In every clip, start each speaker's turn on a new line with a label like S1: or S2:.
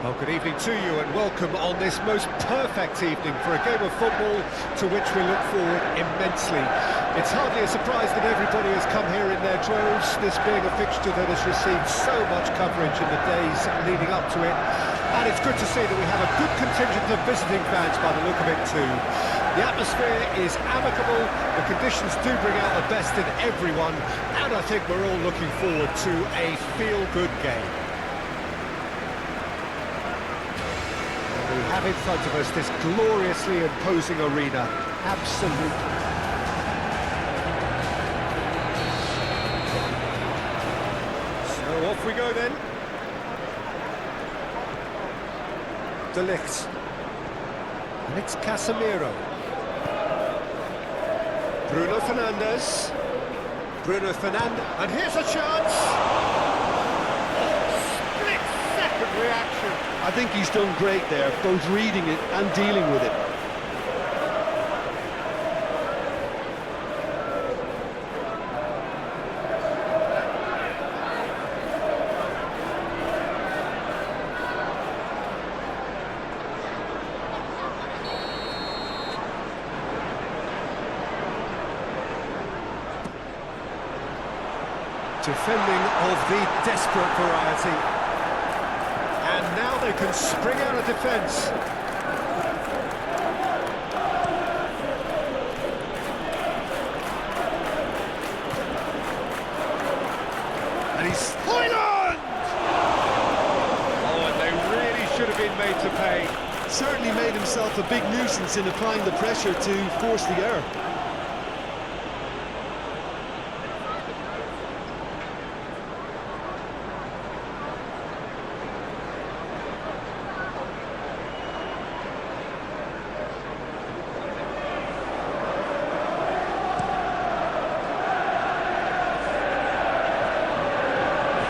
S1: Well, good evening to you and welcome on this most perfect evening for a game of football to which we look forward immensely. It's hardly a surprise that everybody has come here in their droves, this being a fixture that has received so much coverage in the days leading up to it. And it's good to see that we have a good contingent of visiting fans by the look of it too. The atmosphere is amicable, the conditions do bring out the best in everyone, and I think we're all looking forward to a feel-good game. We have in front of us this gloriously imposing arena. Absolutely. So off we go then. De Ligt. And it's Casemiro. Bruno Fernandes. Bruno Fernandes. And here's a chance. Split-second reaction.
S2: I think he's done great there, both reading it and dealing with it.
S1: Defending of the desperate variety. And now they can spring out of defence. And he's Highland! Oh, and they really should have been made to pay.
S2: Certainly made himself a big nuisance in applying the pressure to force the error.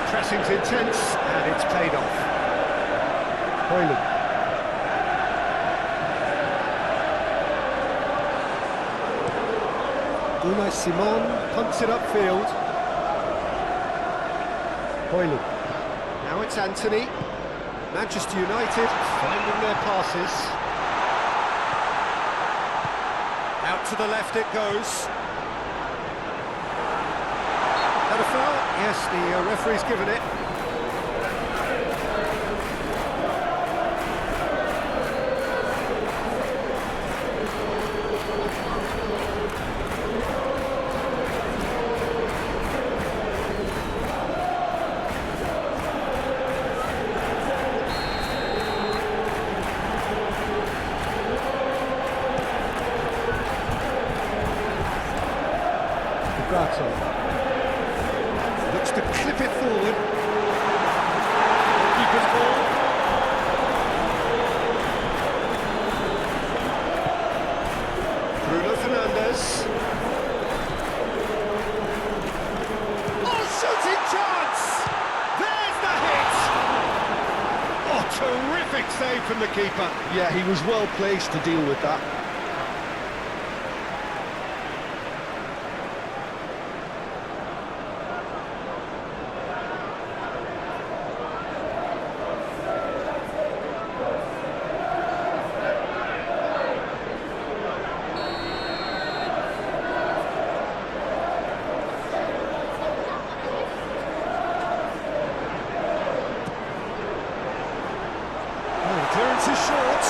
S1: Pressing's intense, and it's paid off.
S2: Highland.
S1: Unai Simon punts it upfield.
S2: Highland.
S1: Now it's Anthony. Manchester United finding their passes. Out to the left it goes. A foul? Yes, the referee's given it. Bilbao. Looks to clip it forward. Keeper's ball. Bruno Fernandes. Oh, shooting chance! There's the hit! Oh, terrific save from the keeper.
S2: Yeah, he was well placed to deal with that.
S1: Clearance is short.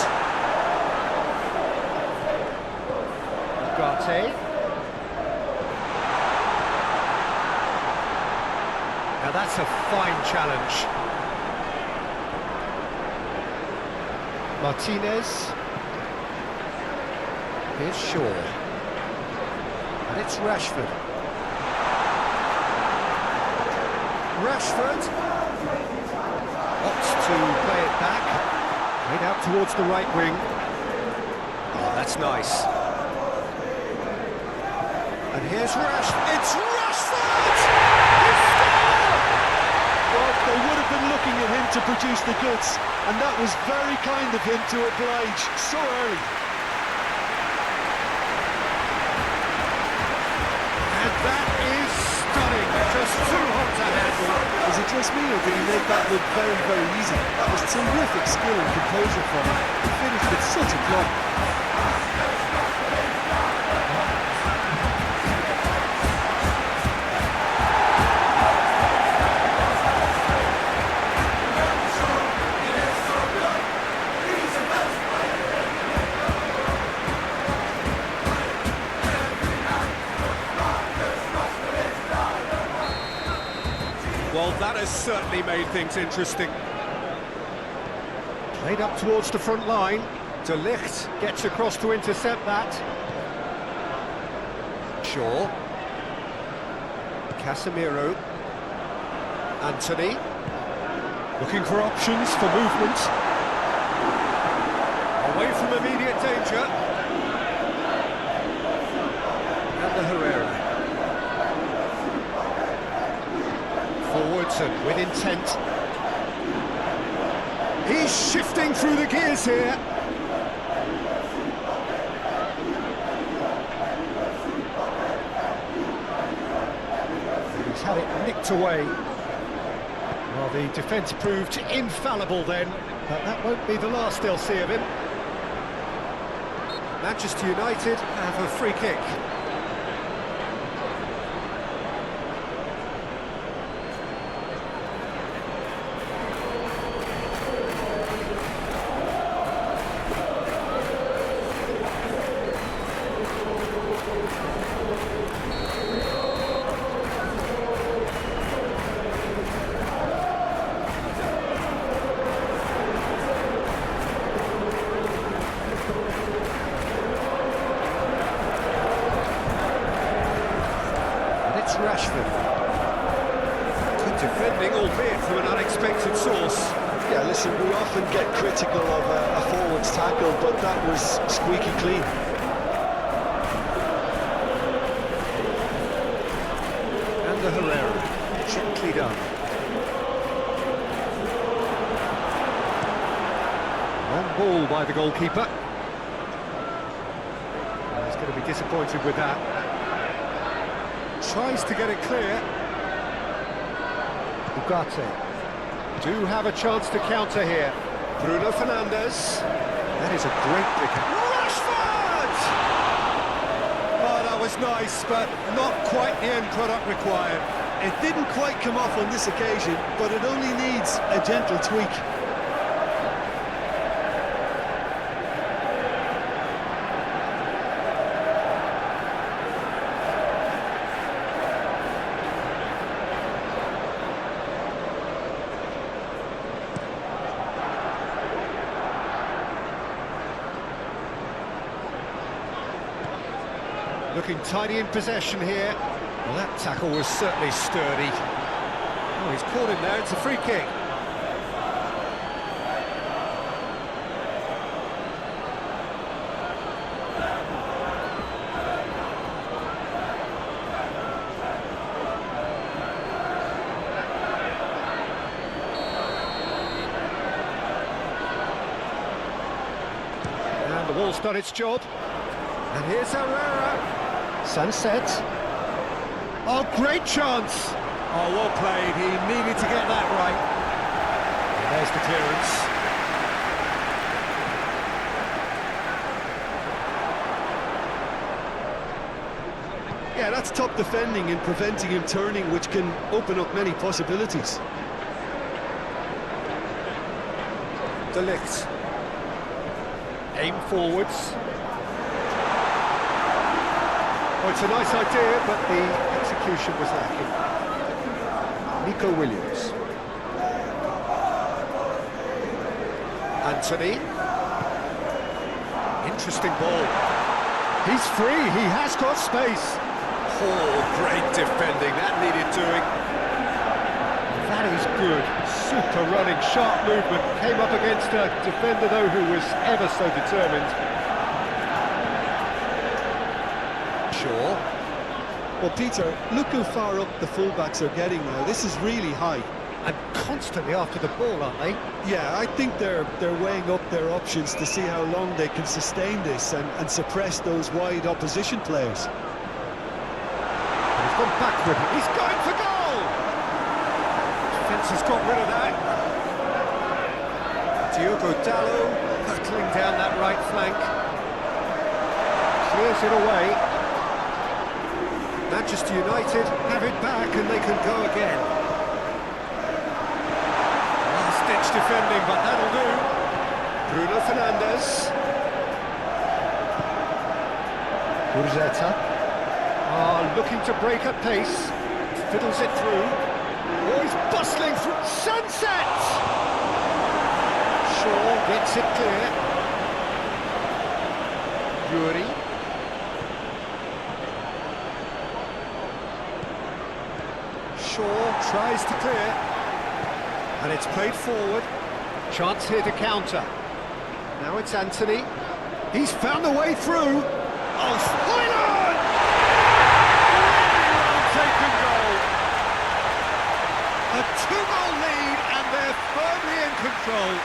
S1: Garte. Now that's a fine challenge. Martinez. Here's Shaw. And it's Rashford. Rashford opts to play it back. Played out towards the right wing. Oh, that's nice. And here's Rashford. It's Rashford! He scored!
S2: Well, they would have been looking at him to produce the goods, and that was very kind of him to oblige so early.
S1: And that is stunning. Just too hot to handle.
S2: is it just me, or did he make that look very, very easy? That was terrific skill and composure from him. He finished with such a plumb.
S1: Well, that has certainly made things interesting. Played up towards the front line. De Ligt gets across to intercept that. Shaw. Casemiro. Anthony. Looking for options for movement. Away from immediate danger. And the Herrera. Forwards and with intent. He's shifting through the gears here. He's had it nicked away. Well, the defence proved infallible then, but that won't be the last they'll see of him. Manchester United have a free kick. Rashford. Good defending, albeit from an unexpected source.
S2: Yeah, listen, we often get critical of a forward's tackle, but that was squeaky clean.
S1: And the Herrera, gently done. Long ball by the goalkeeper. He's going to be disappointed with that. Tries to get it clear. Ugarte. Do have a chance to counter here. Bruno Fernandes. That is a great pick. Rashford! Oh, that was nice, but not quite the end product required.
S2: It didn't quite come off on this occasion, but it only needs a gentle tweak.
S1: Looking tidy in possession here. Well, that tackle was certainly sturdy. Oh, he's caught him there, it's a free kick. And the ball's done its job. And here's Herrera. Sunset. Oh, great chance! Oh, well played. He needed to get that right. And there's the clearance.
S2: Yeah, that's top defending and preventing him turning, which can open up many possibilities.
S1: De Ligt. Aim forwards. Oh, it's a nice idea, but the execution was lacking. Nico Williams. Anthony. Interesting ball. He's free, he has got space. Oh, great defending, that needed doing. That is good, super running, sharp movement. Came up against a defender, though, who was ever so determined.
S2: Well, Peter, look how far up the fullbacks are getting now. This is really high.
S1: And constantly after the ball, aren't they?
S2: Yeah, I think they're weighing up their options to see how long they can sustain this and suppress those wide opposition players.
S1: And he's gone back with it. He's going for goal! clearance has got rid of that. Diogo Dallo hurtling down that right flank. Clears it away. Manchester United have it back and they can go again. Last-ditch defending, but that'll do. Bruno Fernandes. Urzeta. Looking to break at pace. Fiddles it through. Oh, he's bustling through. Sunset! Shaw gets it clear. Yuri. Shaw tries to clear. And it's played forward. Chance here to counter. Now it's Anthony. He's found a way through. Oh, Hoyland! Really well-taken goal. A 2-goal lead, and they're firmly in control.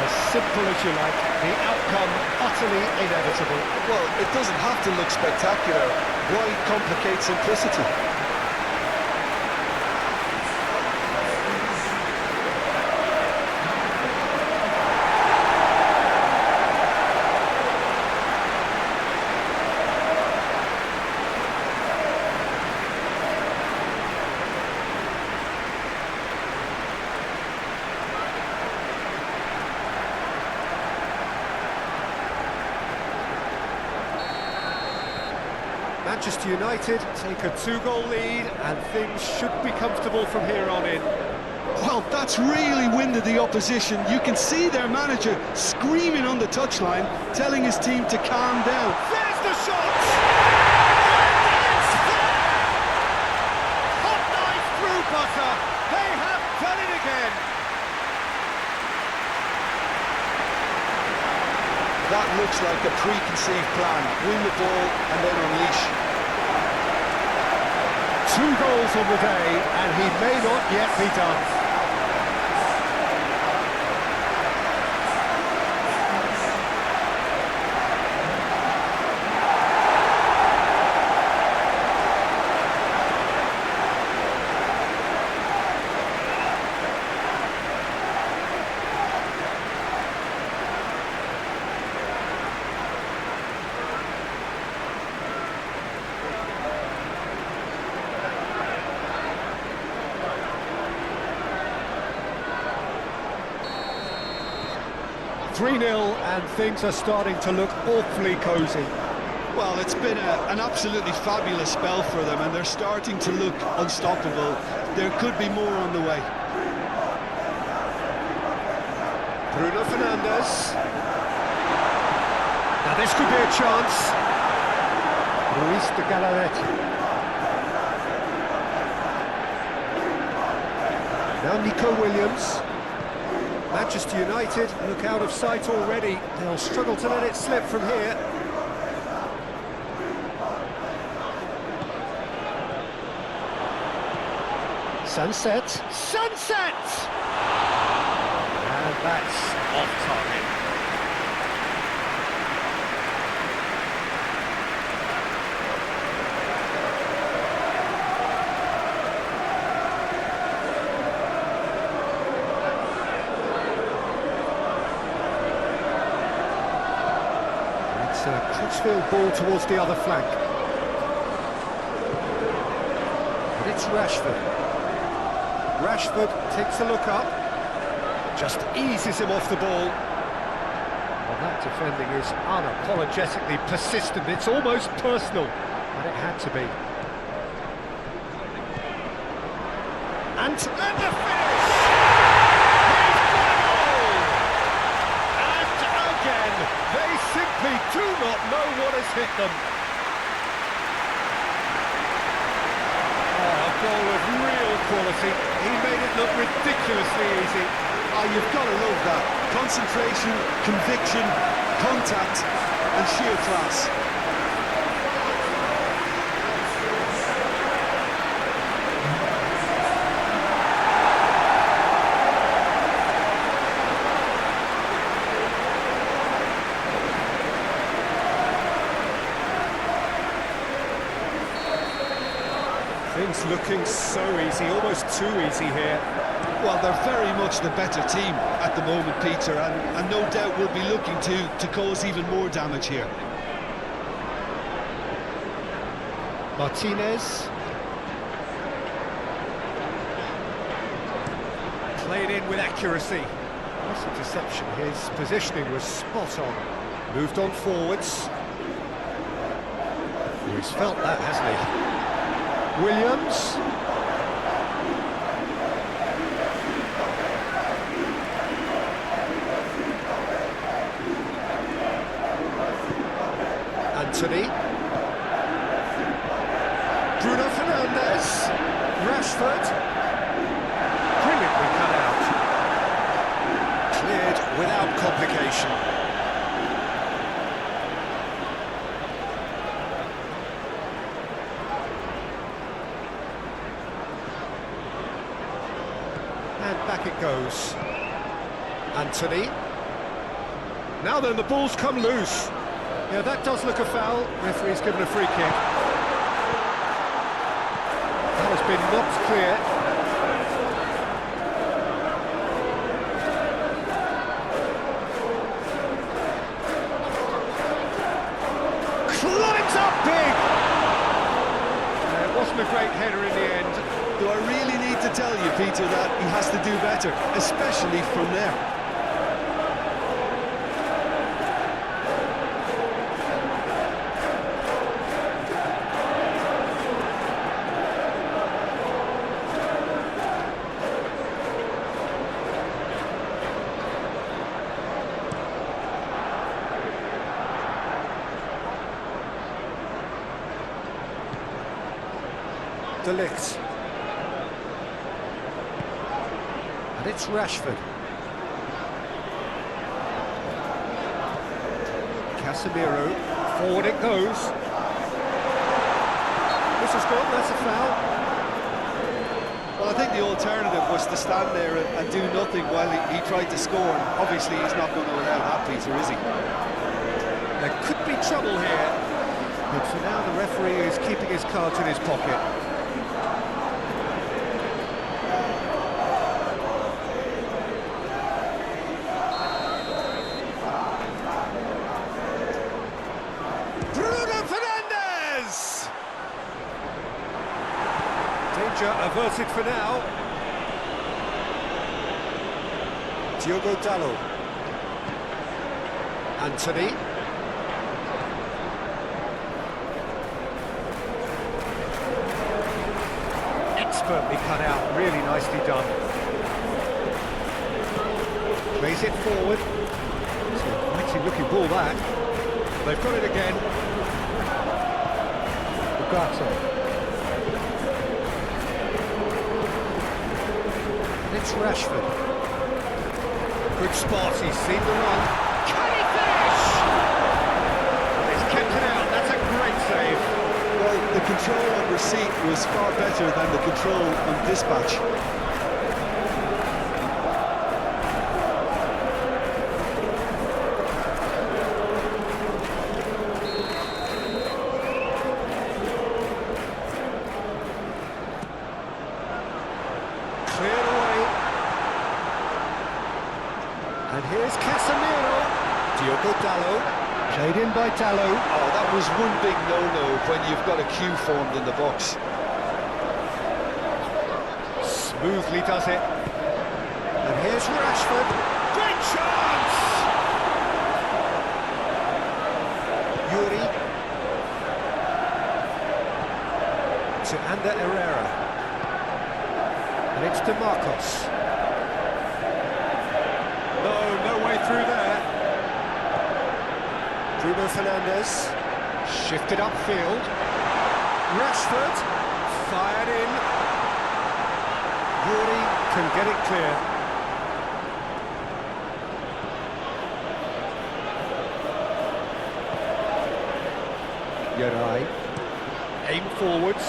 S1: As simple as you like, the outcome utterly inevitable.
S2: Well, it doesn't have to look spectacular. Why complicate simplicity?
S1: Manchester United take a 2-goal lead and things should be comfortable from here on in.
S2: Well, that's really winded the opposition. You can see their manager screaming on the touchline, telling his team to calm down.
S1: There's the shot! And it's there! Hot knife through butter. They have done it again.
S2: That looks like a preconceived plan. Win the ball and then unleash.
S1: 2 goals on the day, and he may not yet be done. Three-0, and things are starting to look awfully cosy.
S2: Well, it's been an absolutely fabulous spell for them, and they're starting to look unstoppable. There could be more on the way.
S1: Bruno Fernandes. Now this could be a chance. Luis de Galarrete. Now Nico Williams. Manchester United look out of sight already. They'll struggle to let it slip from here. Sunset. Sunset! And that's off target. Crutchfield ball towards the other flank. But it's Rashford. Rashford takes a look up, just eases him off the ball. Well, that defending is unapologetically persistent. It's almost personal, but it had to be. And the finish! They simply do not know what has hit them. Oh, a goal of real quality. He made it look ridiculously easy.
S2: Oh, you've got to love that. Concentration, conviction, contact, and sheer class.
S1: looking so easy, almost too easy here.
S2: Well, they're very much the better team at the moment, Peter, and no doubt will be looking to cause even more damage here.
S1: Martinez. Played in with accuracy. Nice interception. His positioning was spot on. Moved on forwards. He's felt that, hasn't he? Williams. Anthony. Bruno Fernandes. Rashford. Brilliantly cut out. Cleared without complication. And back it goes. Anthony. Now then, the ball's come loose. Yeah, that does look a foul. Referee's given a free kick. That has been knocked clear. Climbs up big! It wasn't a great header in the end.
S2: Do I really need to tell you, Peter, that he has to do better, especially from there?
S1: De Ligt. And it's Rashford. Casemiro. Forward it goes. This is good, that's a foul.
S2: Well, I think the alternative was to stand there and do nothing while he tried to score. And obviously, he's not going to allow that, Peter, is he?
S1: There could be trouble here. But for now, the referee is keeping his cards in his pocket. Danger averted for now. Diogo Dalot. Anthony. Expertly cut out, really nicely done. Plays it forward. It's a mighty looking ball that. They've got it again. Bugato. It's Rashford. Good spot, he's seen the run. Can he finish? He's kept it out, that's a great save.
S2: Well, the control on receipt was far better than the control on dispatch.
S1: Cleared away. And here's Casemiro. Diogo Dalot. Played in by Dalot.
S2: Oh, that was one big no-no when you've got a queue formed in the box.
S1: Smoothly does it. And here's Rashford. Great chance! Yuri. To Ander Herrera. And it's DeMarcos. No way through there. Bruno Fernandes. Shifted upfield. Rashford. Fired in. Yuri can get it clear. Yuri. Aim forwards.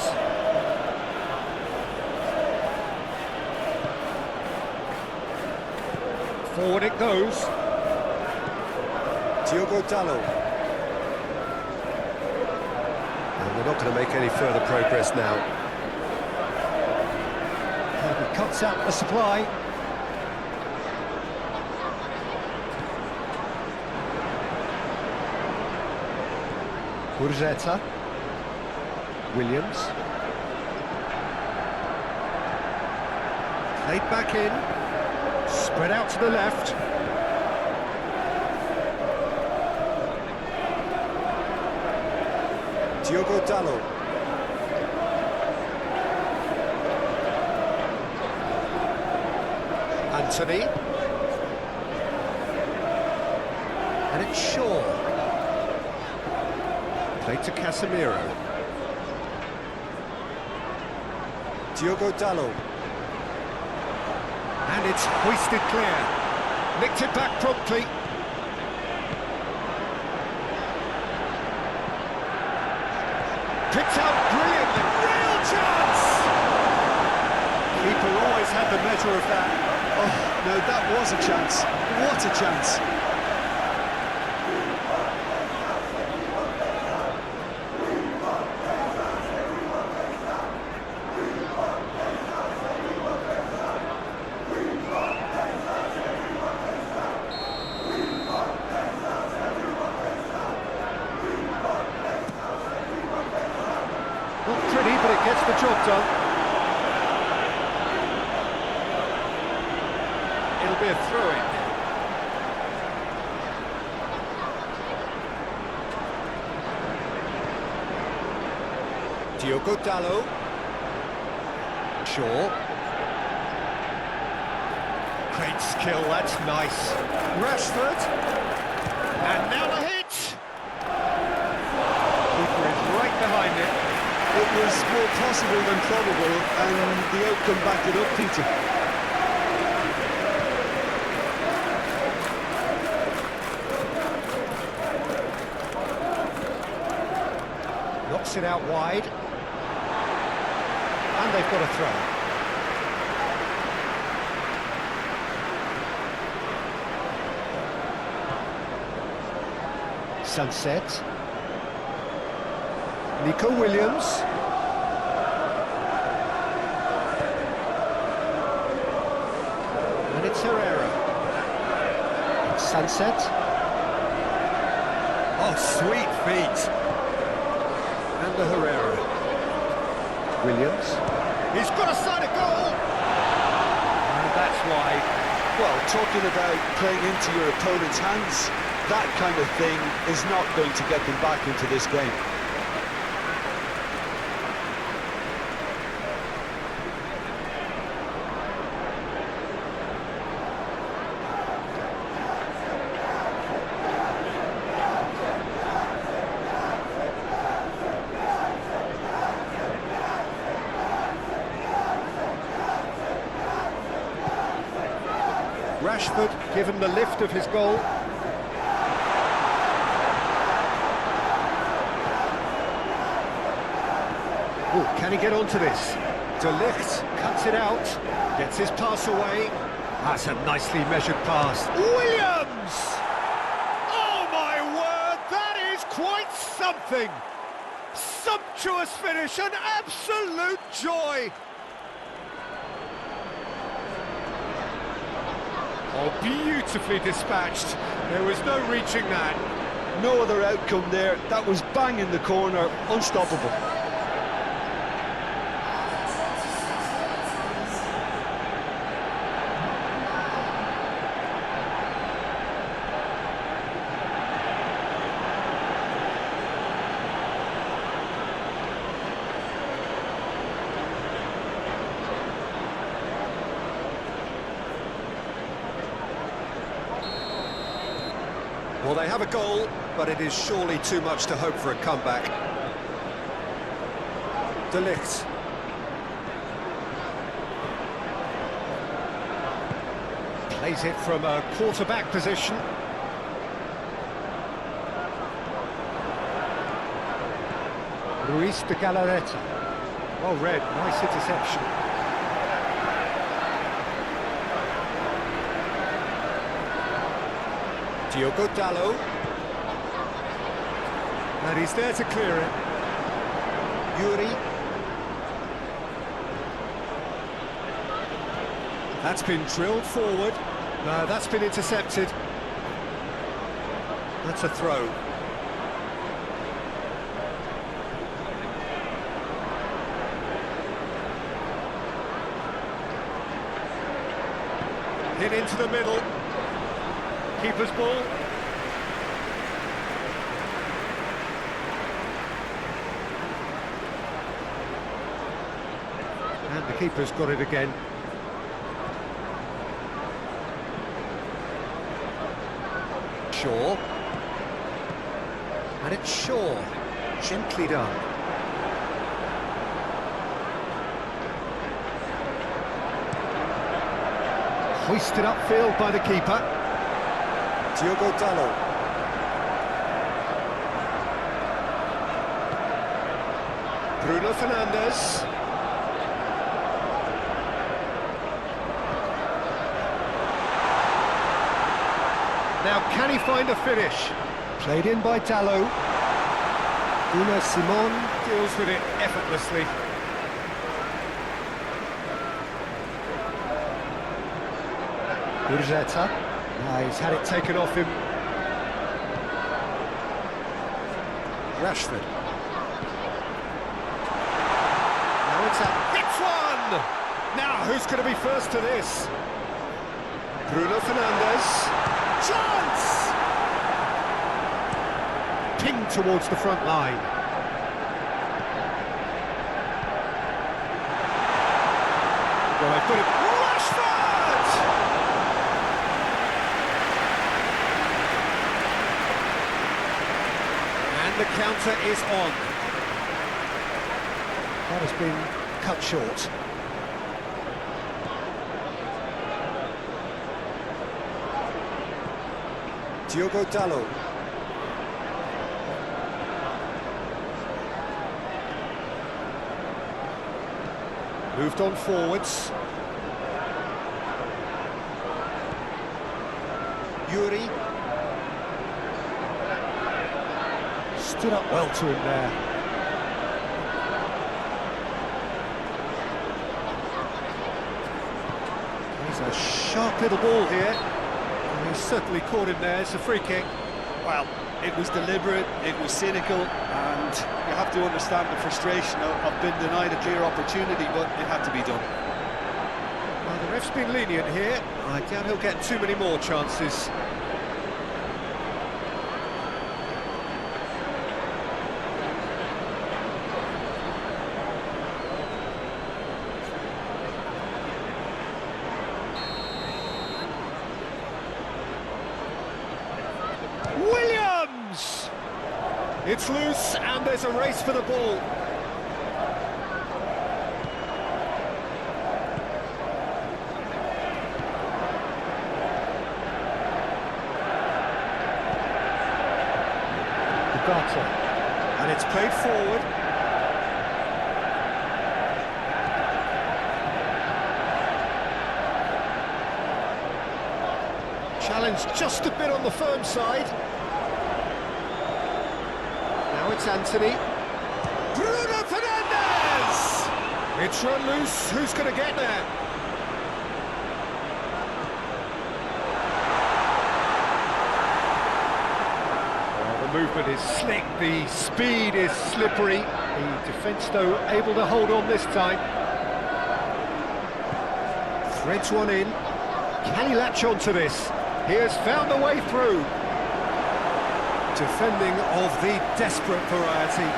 S1: Forward it goes. Diogo Dalot. And they're not going to make any further progress now. cuts out the supply. Urzeta. Williams. Played back in. Spread out to the left.
S2: Diogo Dalot.
S1: Anthony. And it's Shaw. Played to Casemiro.
S2: Diogo Dalot.
S1: And it's hoisted clear. Nicked it back promptly. Picked out brilliantly. Real chance!
S2: Keeper always had the measure of that. Oh, no, that was a chance. What a chance.
S1: Not pretty, but it gets the job done. It'll be a throw-in. Diogo Dalot. Shaw. Great skill, that's nice. Rashford. And now the hit! Keeper is right behind it.
S2: It was more possible than probable, and the outcome backed it up, Peter.
S1: Knocks it out wide. And they've got a throw. Sunset. Nico Williams. And it's Herrera. It's Sunset. Oh, sweet feet. And the Herrera. Williams. He's got a side of goal. And that's wide.
S2: Well, talking about playing into your opponent's hands, that kind of thing is not going to get them back into this game.
S1: Rashford given the lift of his goal. Oh, can he get onto this? De Ligt cuts it out, gets his pass away. That's a nicely measured pass. Williams! Oh my word, that is quite something! Sumptuous finish, an absolute joy! Oh, beautifully dispatched. There was no reaching that.
S2: No other outcome there. That was bang in the corner, unstoppable.
S1: Well, they have a goal, but it is surely too much to hope for a comeback. De Ligt. Plays it from a quarterback position. Ruiz de Galarreta. Well read, nice interception. Diogo Dalot. And he's there to clear it. Yuri. That's been drilled forward. No, that's been intercepted. That's a throw. Hit into the middle. Keeper's ball. And the keeper's got it again. Shaw. And it's Shaw. Gently done. Hoisted upfield by the keeper.
S2: Diogo Dalot.
S1: Bruno Fernandes. Now, can he find a finish? Played in by Dalot. Una Simon deals with it effortlessly. Urgeta. He's had it taken off him. Rashford. Now it's out. Hits one! Now, who's going to be first to this? Bruno Fernandes. Chance! Pinged towards the front line. Well, they've got it. Rashford! And the counter is on. That has been cut short.
S2: Diogo Dalot.
S1: Moved on forwards. Yuri. Stood up well to him there. There's a sharp little ball here. And he's certainly caught him there. It's a free kick.
S2: Well, it was deliberate, it was cynical, and you have to understand the frustration of being denied a clear opportunity, but it had to be done.
S1: Well, the ref's been lenient here. I doubt he'll get too many more chances. Williams! It's loose and there's a race for the ball. And it's played forward. Challenge just a bit on the firm side. Now it's Anthony. Bruno Fernandes! It's run loose. Who's going to get there? The movement is slick, the speed is slippery. The defence, though, able to hold on this time. Threads one in. Can he latch on to this? He has found a way through. Defending of the desperate variety.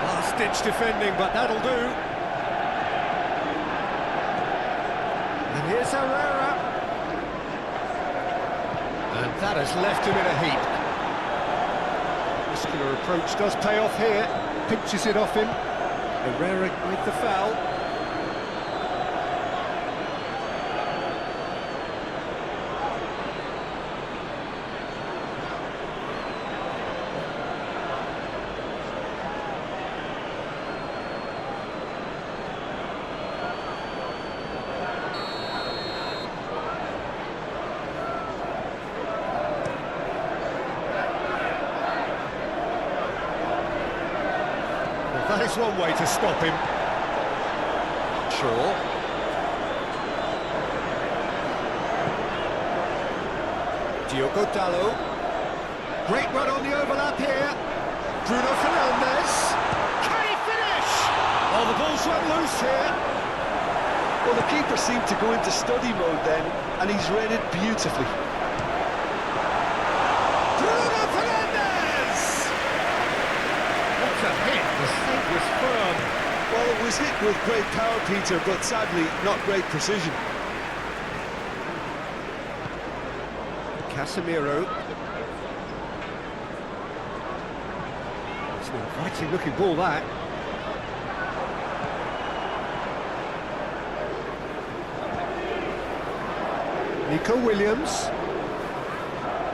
S1: Last-ditch defending, but that'll do. And here's Herrera. And that has left him in a heap. Muscular approach does pay off here. Pinches it off him. Herrera with the foul. That is one way to stop him. Shaw. Diogo Dallo. Great run on the overlap here. Bruno Fernandes. Can he finish? Oh, the ball's run loose here.
S2: Well, the keeper seemed to go into study mode then, and he's read it beautifully.
S1: Bruno Fernandes! What a hit, the save was firm.
S2: Well, it was hit with great power, Peter, but sadly, not great precision.
S1: Casemiro. It's an inviting looking ball, that. Nico Williams.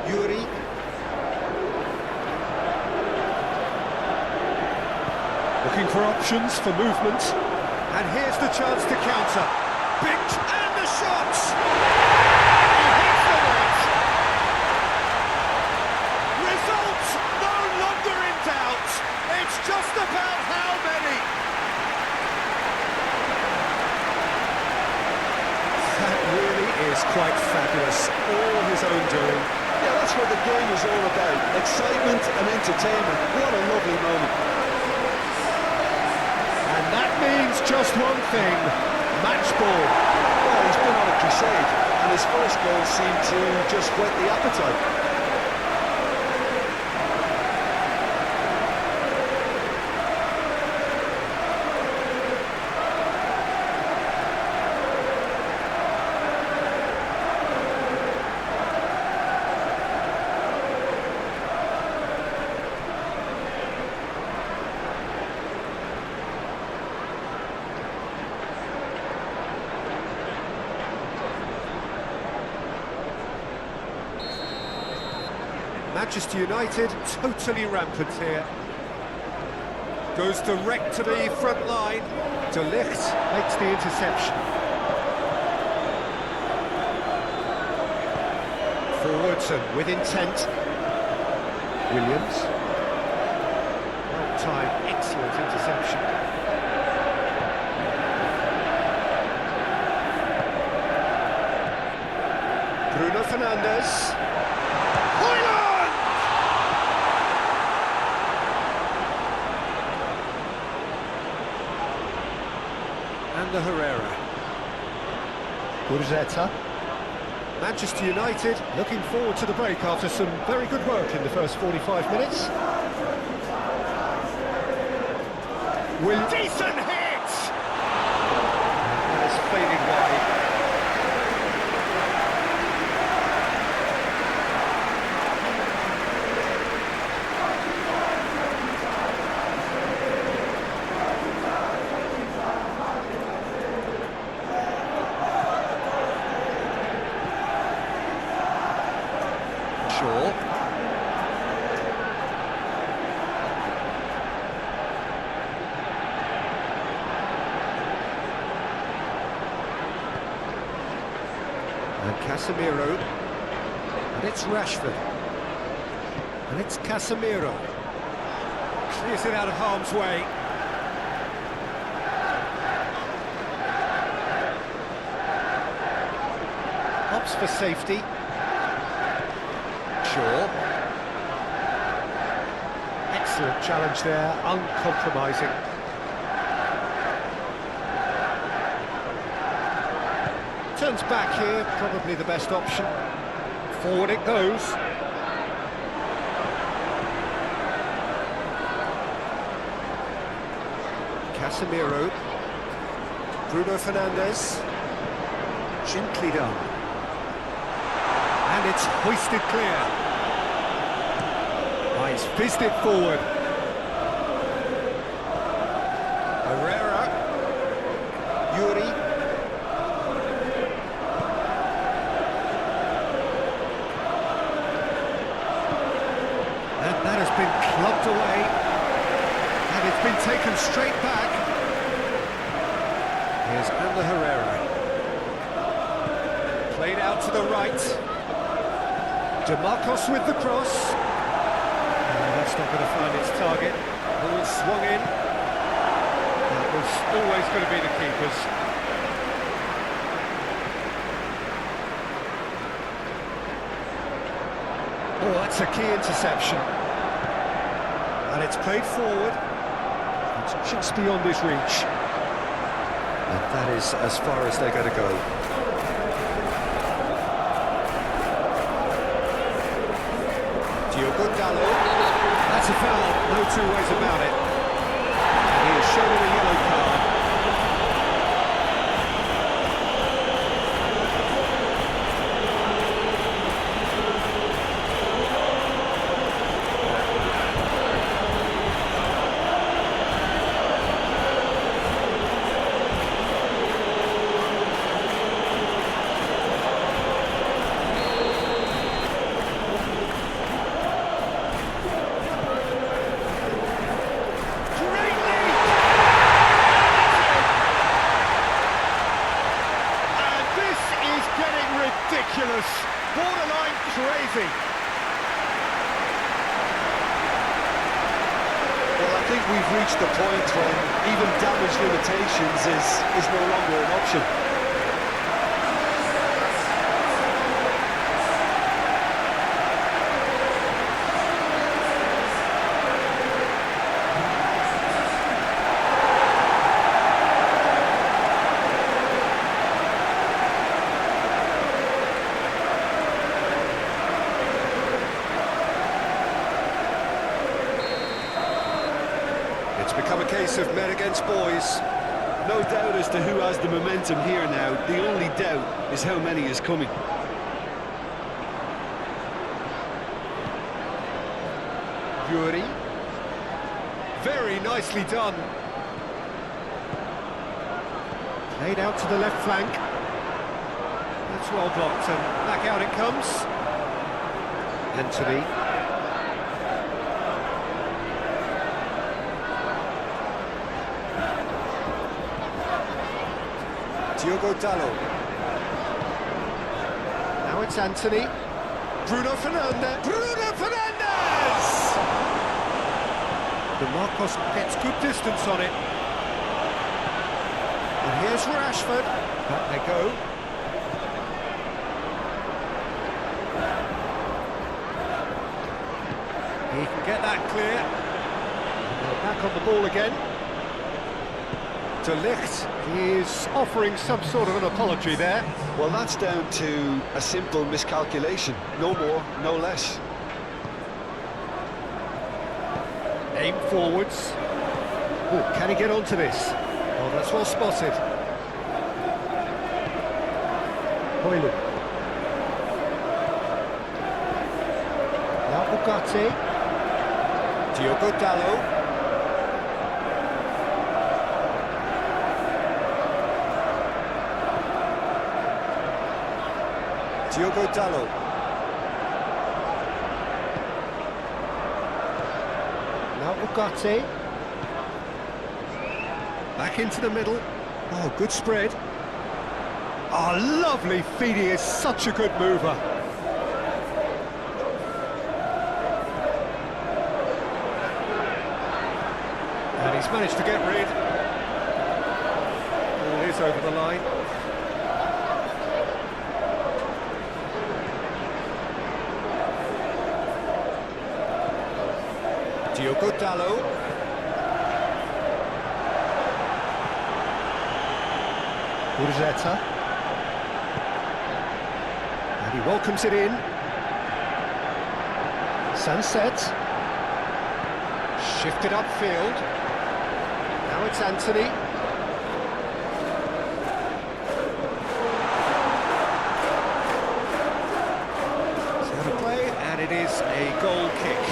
S1: Yuri. Looking for options for movement. And here's the chance to counter. Big and the shots! He hits the net! Result no longer in doubt. It's just about how many. That really is quite fabulous. All his own doing.
S2: Yeah, that's what the game is all about. Excitement and entertainment. What a lovely moment.
S1: And that means just one thing. Match ball.
S2: Well, he's been on a crusade, and his first goal seemed to just whet the appetite.
S1: Manchester United totally rampant here. Goes direct to the front line. De Ligt makes the interception. Forwards and with intent. Williams. Well timed, excellent interception. Bruno Fernandes. And the Herrera. Gurzetta. Manchester United looking forward to the break after some very good work in the first 45 minutes. Decent hit! That is fading wide. And Casemiro, and it's Rashford, and it's Casemiro, clears it out of harm's way. Opts for safety. Shaw. Excellent challenge there, uncompromising. Turns back here, probably the best option. Forward it goes. Casemiro. Bruno Fernandes. Gently done. And it's hoisted clear. Oh, he's fizzed it forward. Herrera. Yuri. That has been clubbed away, and it's been taken straight back. Here's Ander Herrera. Played out to the right. DeMarcos with the cross. Oh, that's not going to find its target. Ball swung in. was always going to be the keeper's. Oh, that's a key interception. And it's played forward. It's just beyond his reach. And that is as far as they're going to go. Diogo Dallo. That's a foul, no two ways about it. And he is shown a yellow card. Ridiculous, borderline crazy.
S2: Well, I think we've reached the point when even damage limitations is no longer an option.
S1: It's become a case of men against boys.
S2: No doubt as to who has the momentum here now. The only doubt is how many is coming.
S1: Yuri. Very nicely done. Played out to the left flank. That's well blocked, and back out it comes. Anthony. Diogo Dallo. Now it's Anthony. Bruno Fernandes. Bruno Fernandes! The Marcos gets good distance on it. And here's Rashford. Back they go. He can get that clear. Back on the ball again. De Ligt is offering some sort of an apology there.
S2: Well, that's down to a simple miscalculation. No more, no less.
S1: Aim forwards. Oh, can he get onto this? Oh, that's well spotted. Hoyland. Now Ugarte. Diogo Dallo. Diogo Dallo. Now Ugarte. Back into the middle. Oh, good spread. Oh, lovely feed. He is such a good mover. And he's managed to get rid. Ball is over the line. Diogo Dallo. Urzeta. And he welcomes it in. Sunset. Shifted upfield. Now it's Anthony. It's out of play, and it is a goal kick.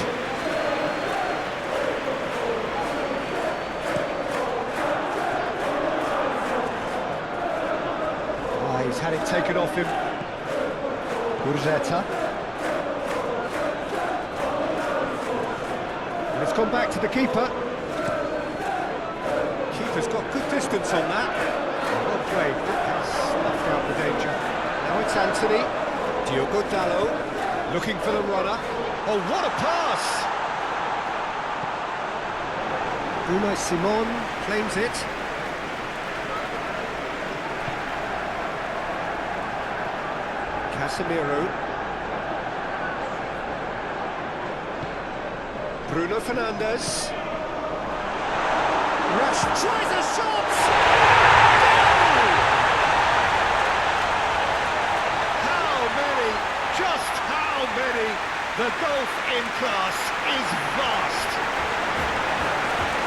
S1: He's had it taken off him. Urzeta. And it's gone back to the keeper. Keeper's got good distance on that. Well played. Has snuffed out the danger. Now it's Anthony. Diogo Dallo looking for the runner. Oh, what a pass! Unai Simon claims it. Casemiro. Bruno Fernandes. Rush tries a shot! Goal! How many? Just how many? The gulf in class is vast.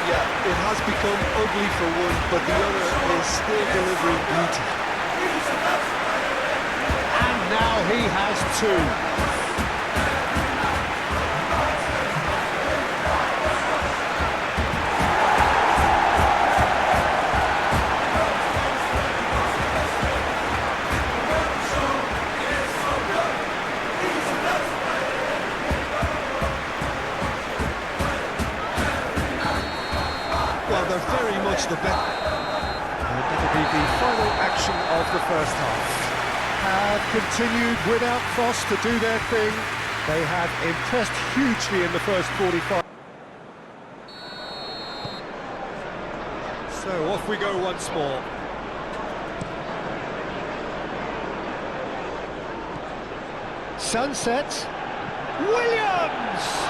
S2: Yeah, it has become ugly for one, but the other is still delivering beauty.
S1: And now he has two.
S2: Well, they're very much the best.
S1: That'll be the final action of the first half. Have continued without fuss to do their thing. They have impressed hugely in the first 45. So off we go once more. Sunset. Williams!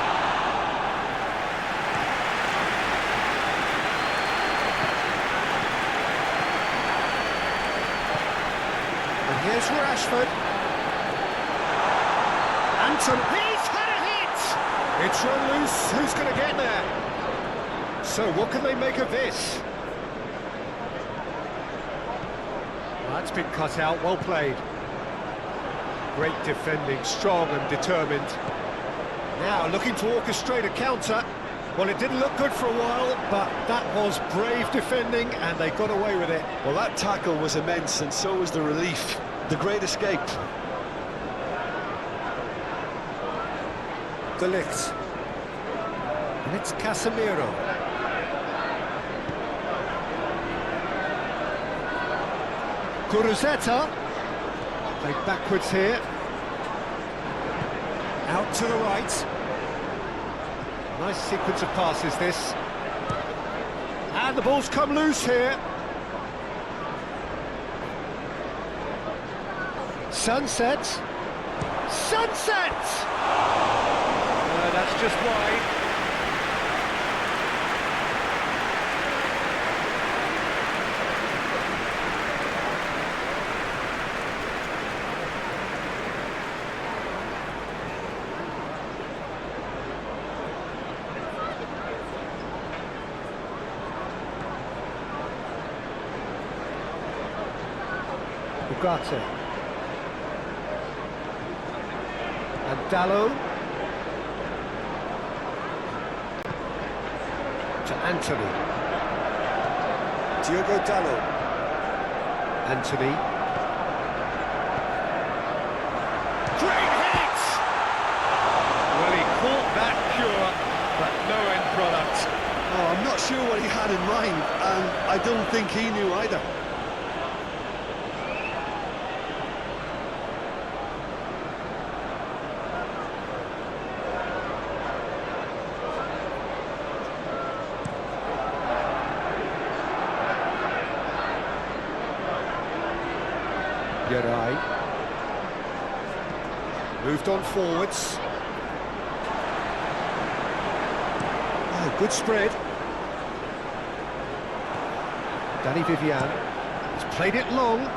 S1: Here's Rashford. Anton, he's had a hit! It's run loose, who's going to get there? So what can they make of this? That's been cut out, well played. Great defending, strong and determined. Now looking to orchestrate a counter. Well, it didn't look good for a while, but that was brave defending and they got away with it.
S2: Well, that tackle was immense, and so was the relief. The great escape.
S1: De Ligt. And it's Casemiro. Kuruzeta. Played backwards here. Out to the right. Nice sequence of passes, this. And the ball's come loose here. Sunset. Sunset! That's just wide. Ugarte. And Dallo. To Anthony. Diogo Dallo. Anthony. Great hit! Well, he caught that pure, but no end product.
S2: Oh, I'm not sure what he had in mind, and I don't think he knew either.
S1: Geray. Moved on forwards. Oh, good spread. Danny Vivian has played it long.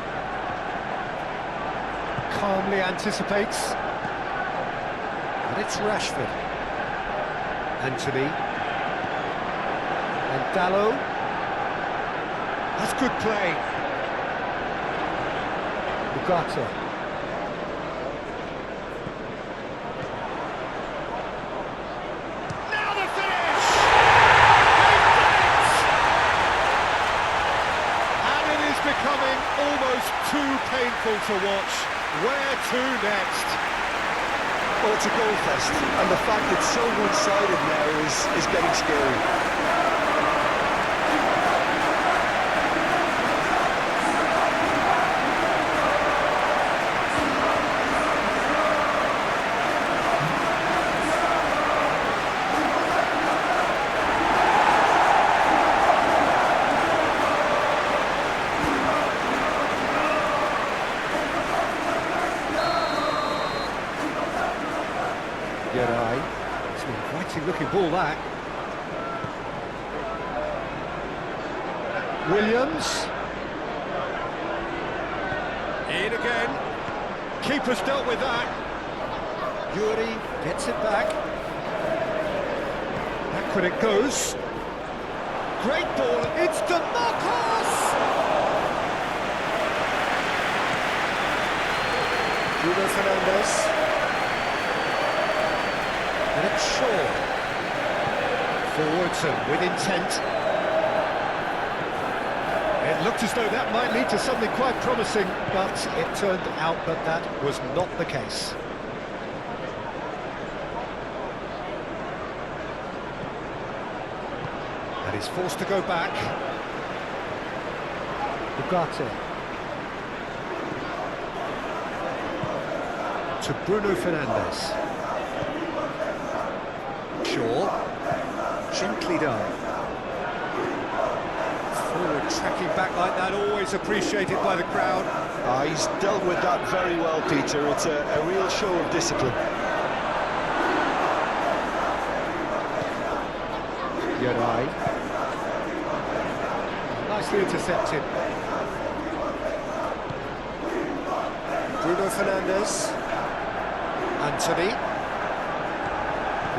S1: Calmly anticipates. And it's Rashford. Anthony. And Dallo. That's good play. Ugarte. Now the finish! They've done it! And it is becoming almost too painful to watch. Where to next?
S2: Well, it's a goal fest, and the fact it's so one-sided now is getting scary.
S1: looking ball that. Williams. In again. Keeper's dealt with that. Yuri gets it back. Back when it goes. Great ball. It's DeMarcos! Bruno Fernandes. And it's Shaw. Forwards and with intent. It looked as though that might lead to something quite promising, but it turned out that that was not the case. And he's forced to go back. Ugarte. To Bruno Fernandes. Shaw. Gently done. Forward tracking back like that, always appreciated by the crowd.
S2: He's dealt with that very well, Peter. It's a real show of discipline.
S1: Yuri. Nicely intercepted. Bruno Fernandes. Anthony.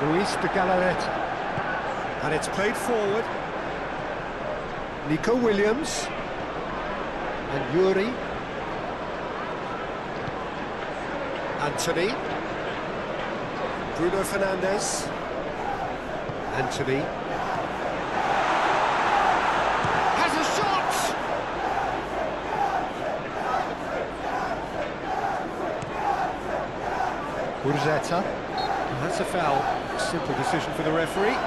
S1: Ruiz de Galarreta. And it's played forward. Nico Williams. And Yuri. Anthony. Bruno Fernandes. Anthony. Has a shot! Urzeta. That's a foul. Simple decision for the referee.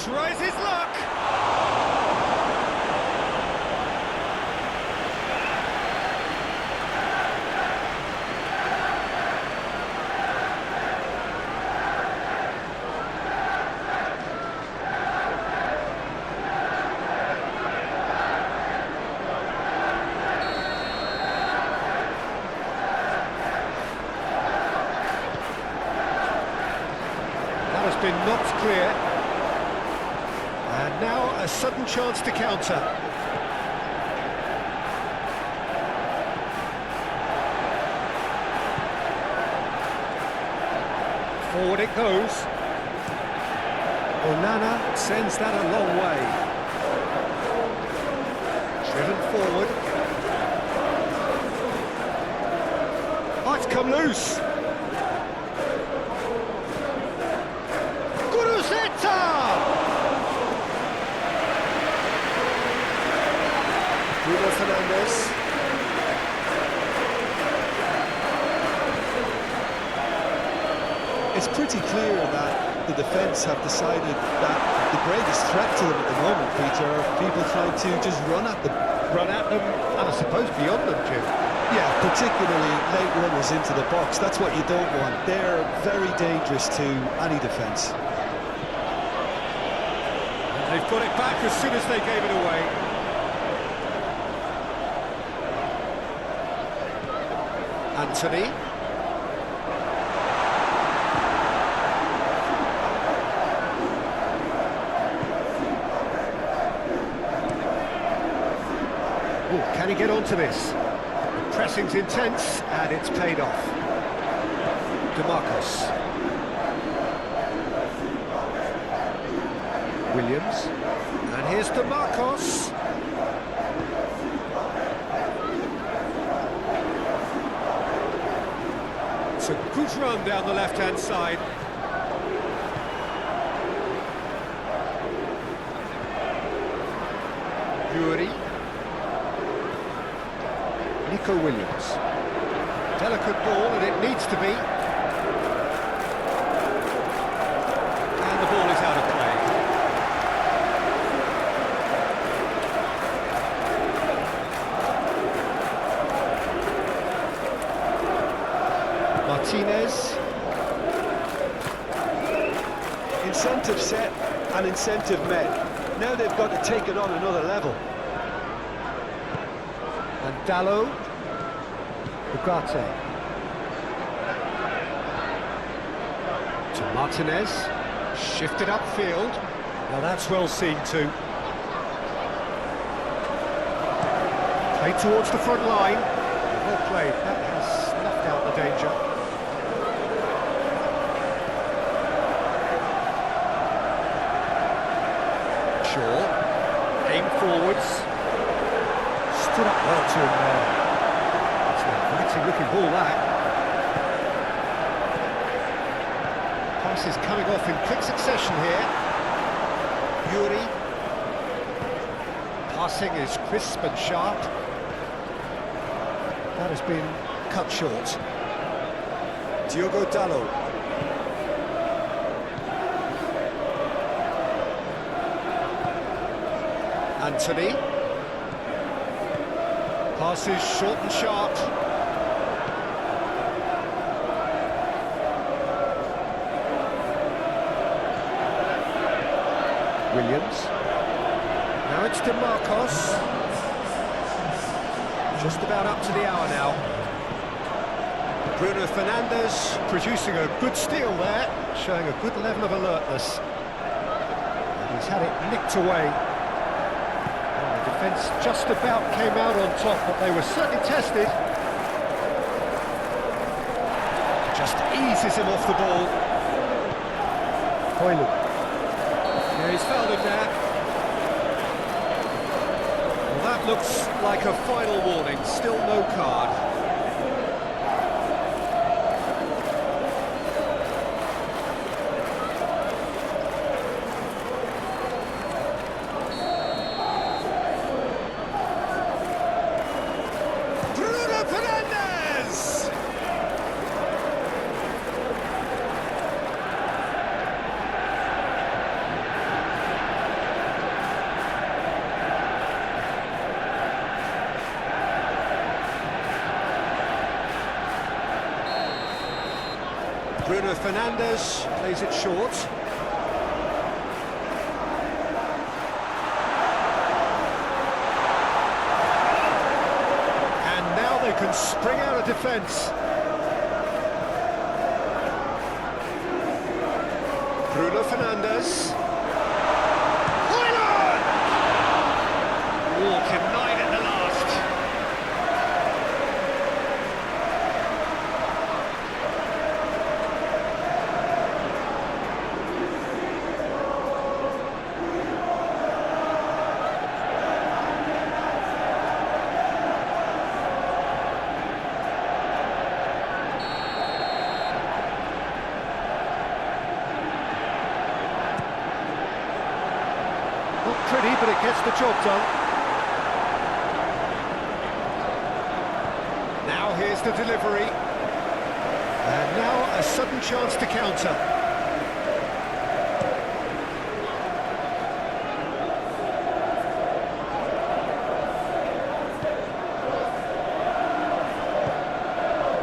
S1: Tries his luck. That has been knocked clear. And now a sudden chance to counter. Forward it goes. Onana sends that a long way. Driven forward. Oh, it's come loose. Bruno Fernandes.
S2: It's pretty clear that the defence have decided that the greatest threat to them at the moment, Peter, are people trying to just run at them.
S1: Run at them, and I suppose beyond them, Jim.
S2: Yeah, particularly late runners into the box. That's what you don't want. They're very dangerous to any defence.
S1: They've got it back as soon as they gave it away. Anthony. Oh, can he get onto this? The pressing's intense, and it's paid off. DeMarcos. Williams. And here's DeMarcos. It's a good run down the left-hand side. Yuri. Nico Williams. Delicate ball, and it needs to be. And the ball is out of play. Martinez.
S2: Incentive set and incentive met. Now they've got to take it on another level.
S1: And Dallo. Ugarte. To Martinez. Shifted upfield. Now that's well seen too. Played towards the front line. Well played. That has snuffed out the danger. Shaw. Aim forwards. Stood up well to him there. It's an inviting looking ball that. Passes coming off in quick succession here. Yuri. Passing is crisp and sharp. That has been cut short. Diogo Dallo. Anthony. Passes short and sharp. Williams. Now it's to Marcos. Just about up to the hour now. Bruno Fernandes producing a good steal there, showing a good level of alertness. And he's had it nicked away. And the defence just about came out on top, but they were certainly tested. Just eases him off the ball. Hoyland. Yeah, he's fouled him there. Well, that looks like a final warning, still no card. Bruno Fernandes! Bruno Fernandes plays it short. And now they can spring out of defence. Bruno Fernandes. Hoyland! Walk him nine at the last. Not pretty, but it gets the job done. Now here's the delivery. And now a sudden chance to counter.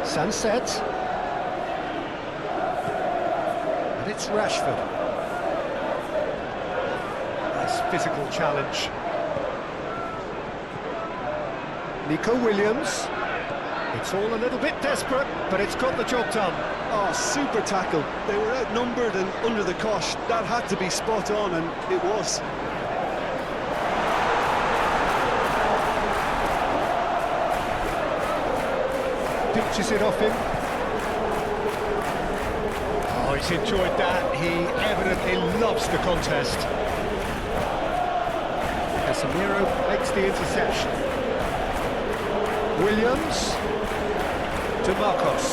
S1: Sunset. And it's Rashford. Physical challenge. Nico Williams. It's all a little bit desperate, but it's got the job done.
S2: Oh, super tackle. They were outnumbered and under the cosh. That had to be spot on, and it was.
S1: Pitches it off him. Oh, he's enjoyed that. He evidently loves the contest. Casemiro makes the interception. Williams to Marcos.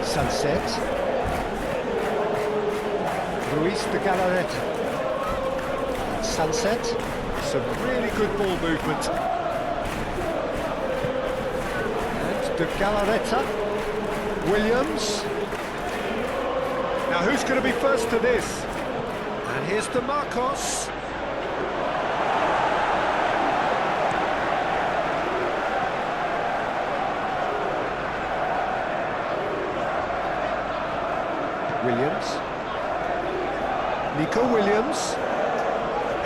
S1: Sunset. Luis de Galarreta. Sunset. Some really good ball movement. And de Galarreta. Williams. Now who's going to be first to this? And here's to Marcos. Williams. Nico Williams.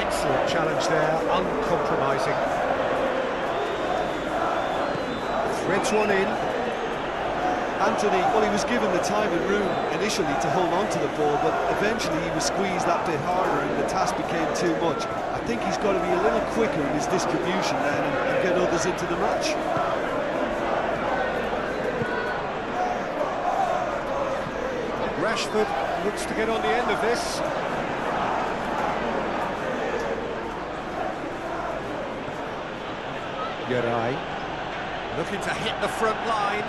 S1: Excellent challenge there, uncompromising. Threads one in.
S2: Anthony, well, he was given the time and room initially to hold on to the ball, but eventually he was squeezed that bit harder and the task became too much. I think he's got to be a little quicker in his distribution then and get others into the match.
S1: Rashford looks to get on the end of this. Yurai looking to hit the front line.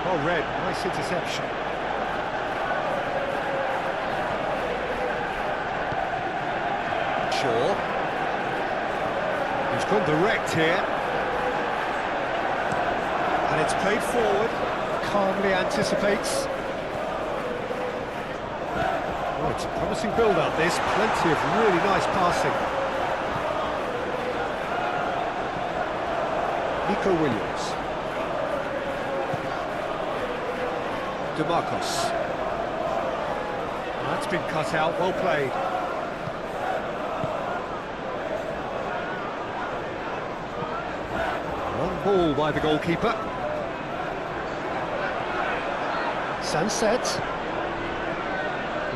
S1: Oh, Red, nice interception. Shaw. He's gone direct here. And it's played forward. Calmly anticipates. Oh, it's a promising build-up, this. Plenty of really nice passing. Nico Williams. DeMarcos. That's been cut out, well played. One ball by the goalkeeper. Sunset.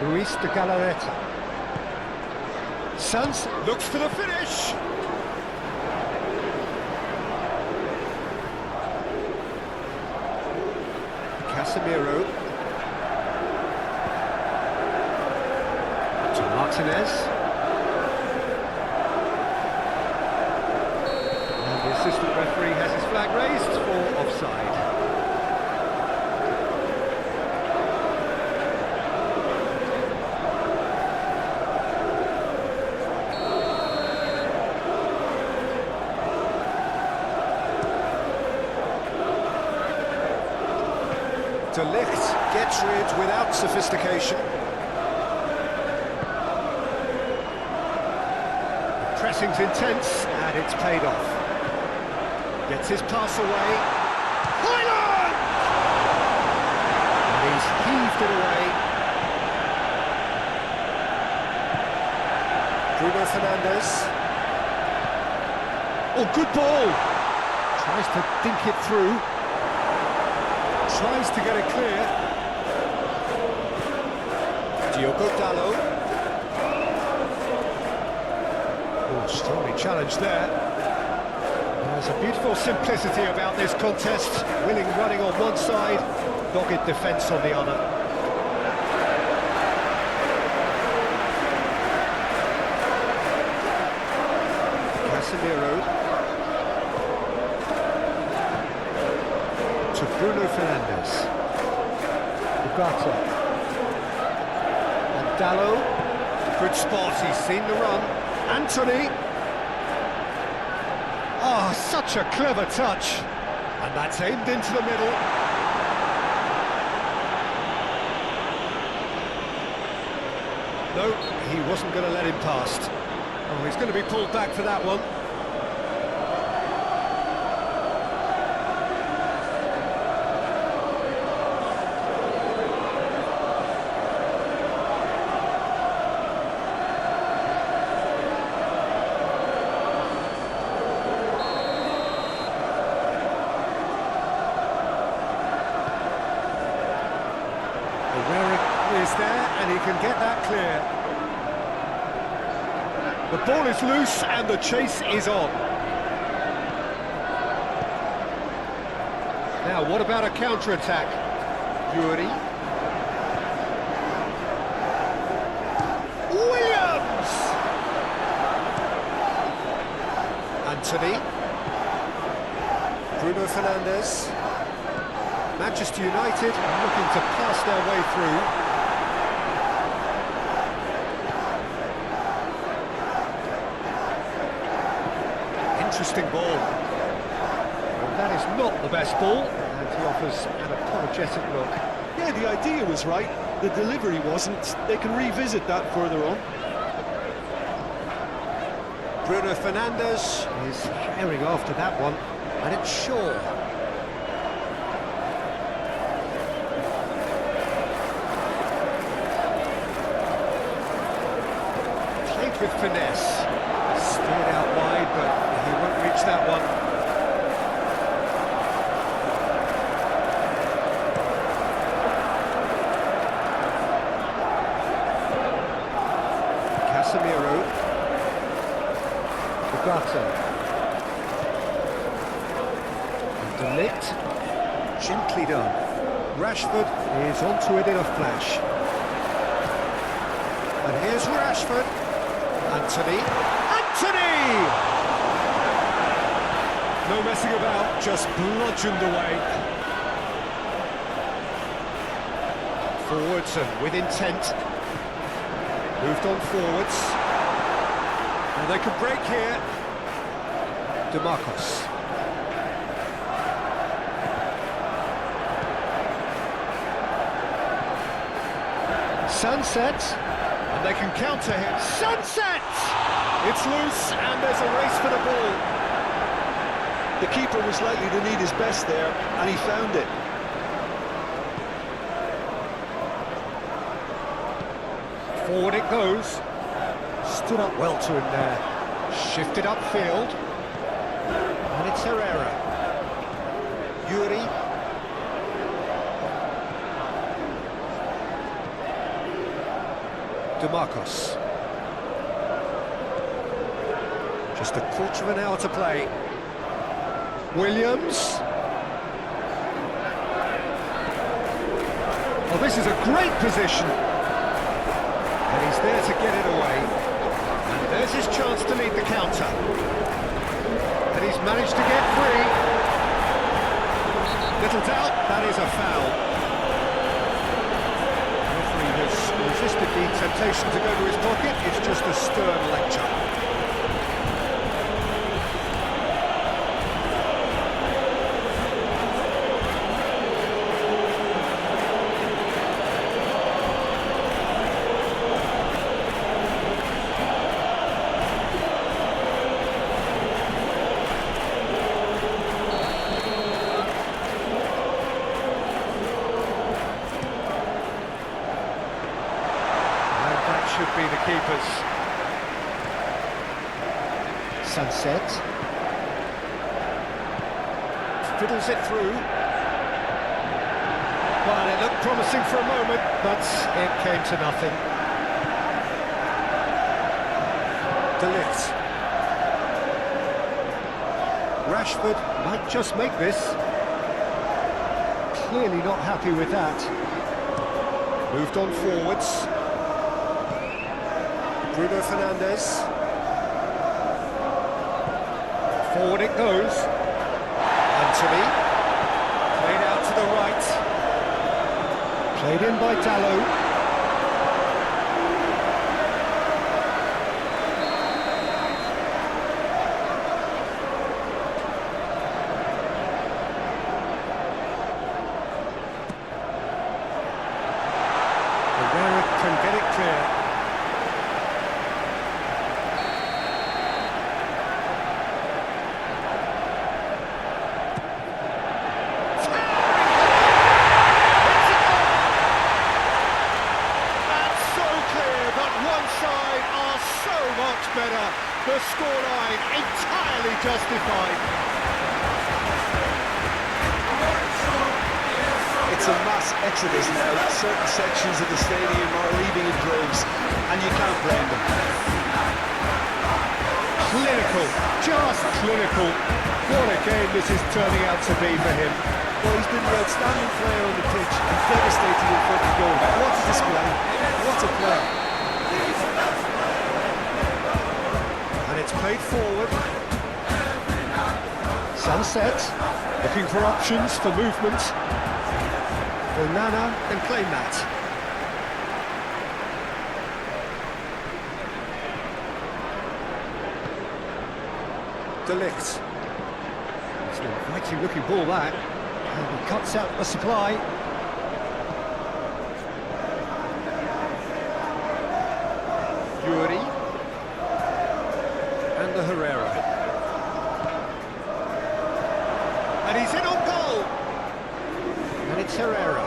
S1: Luis de Galarreta. Sans looks for the finish. Casemiro to Martinez, and the assistant referee has his flag raised for offside. De Ligt gets rid without sophistication. The pressing's intense and it's paid off. Gets his pass away. Highland! And he's heaved it away. Bruno Fernandes. Oh, good ball! Tries to dink it through. Tries to get it clear. Diogo Dalot. Oh, strongly challenged there. There's a beautiful simplicity about this contest. Willing running on one side, dogged defence on the other. Casemiro. To Bruno Fernandes. Ugarte. And Dalot. Good spot, he's seen the run. Anthony. Oh, such a clever touch. And that's aimed into the middle. No, he wasn't going to let him past. Oh, he's going to be pulled back for that one. Is there, and he can get that clear. The ball is loose and the chase is on. Now, what about a counter-attack? Yuri. Williams! Anthony. Bruno Fernandes. Manchester United looking to pass their way through. Interesting ball. Well, that is not the best ball, and he offers an apologetic look.
S2: Yeah, the idea was right, the delivery wasn't. They can revisit that further on.
S1: Bruno Fernandes is herring after that one, and it's Shaw. with finesse. Steered out wide, but he won't reach that one. Casemiro. Bugatti. Delict. Gently done. Rashford is onto it in a flash. And here's Rashford. Anthony. No messing about, just bludgeoned away. Forwards and with intent. Moved on forwards. And they can break here. DeMarcos. Sunset, and they can counter him. Sunset! It's loose, and there's a race for the ball.
S2: The keeper was likely to need his best there, and he found it.
S1: Forward it goes. Stood up well to him there. Shifted upfield. And it's Herrera. Yuri. DeMarcos. Just a quarter of an hour to play. Williams. Oh, this is a great position. And he's there to get it away. And there's his chance to lead the counter. And he's managed to get free. Little doubt, that is a foul. Has resisted the temptation to go to his pocket. It's just a stern lecture. Should be the keepers. Sunset. Fiddles it through. Well, it looked promising for a moment, but it came to nothing. Delict. Rashford might just make this. Clearly not happy with that. Moved on forwards. Bruno Fernandes. Forward it goes. Anthony. Played out to the right. Played in by Dalot. Herrera can get it clear. Better, the scoreline entirely justified.
S2: It's a mass exodus now. Certain sections of the stadium are leaving in droves, and you can't blame them.
S1: Clinical, just clinical. What a game this is turning out to be for him.
S2: Well, he's been the outstanding player on the pitch and devastating in front of goal. What a display, what a play.
S1: It's played forward. Sunset, looking for options for movement. Onana can claim that. Delict. It's an inviting looking ball that. And he cuts out the supply. Yuri. And the Herrera. And he's in on goal! And it's Herrera.